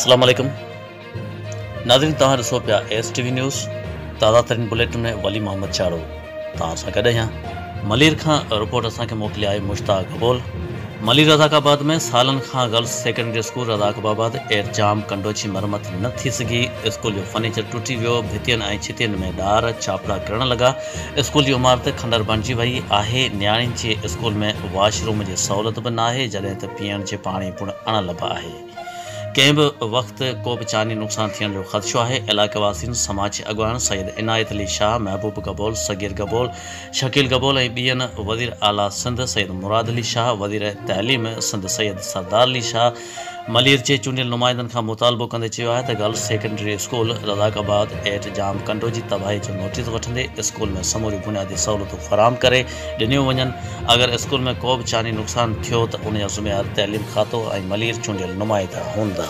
अस्सलाम वालेकुम नाज़रीन, तव्हां ॾिसो पिया STV न्यूज़। ताज़ा तरीन बुलेटिन में वली मोहम्मद चाड़ो तव्हां सां गॾु आहियां। मलीर खां रिपोर्ट असांखे मोकिली आहे मुश्ताक गबोल। मलीर रज़ाकाबाद में सालनि खां गर्ल्स सेकेंडरी स्कूल रज़ाकाबाद एरजाम कंडोची मरम्मत न थी सघी। स्कूल जो फर्नीचर टुटी वियो, भितियुनि ऐं छितियुनि में ॾार चापड़ा किरण लॻा। स्कूल जी इमारत खंडर बणिजी वई आहे। नियाणियुनि जे स्कूल में वॉशरूम जी सहूलियत बि न आहे, जॾहिं त पीअण जे पाणी पिणु अणलभ आहे। कंहिं बि वक़्तु को बि जानी नुक़सान थियण जो ख़दशो आहे। इलाइक़े वासियुनि समाजी अॻवान सैयद इनायत अली शाह, महबूब गबोल, सगीर गबोल, शकील गबोल ऐं ॿियनि वज़ीर आला सिंध सैयद मुराद अली शाह, वज़ीर तइलीम सिंध सैयद सरदार अली शाह मलीर जे चूंडियल नुमाइंदनि खां मुतालबो कंदे चयो आहे त गर्ल्स सेकेंडरी स्कूल रज़ाकाबाद एरजाम कंडोजी तबाही जो नोटिस वठंदे स्कूल में समूरी बुनियादी सहूलियतूं फराहम करे ॾिनियूं वञनि। अगरि स्कूल में को बि जानी नुक़सान थियो त उन जा ज़िम्मेवार तइलीम खातो ऐं मलीर चूंडियल नुमाइंदा हूंदा।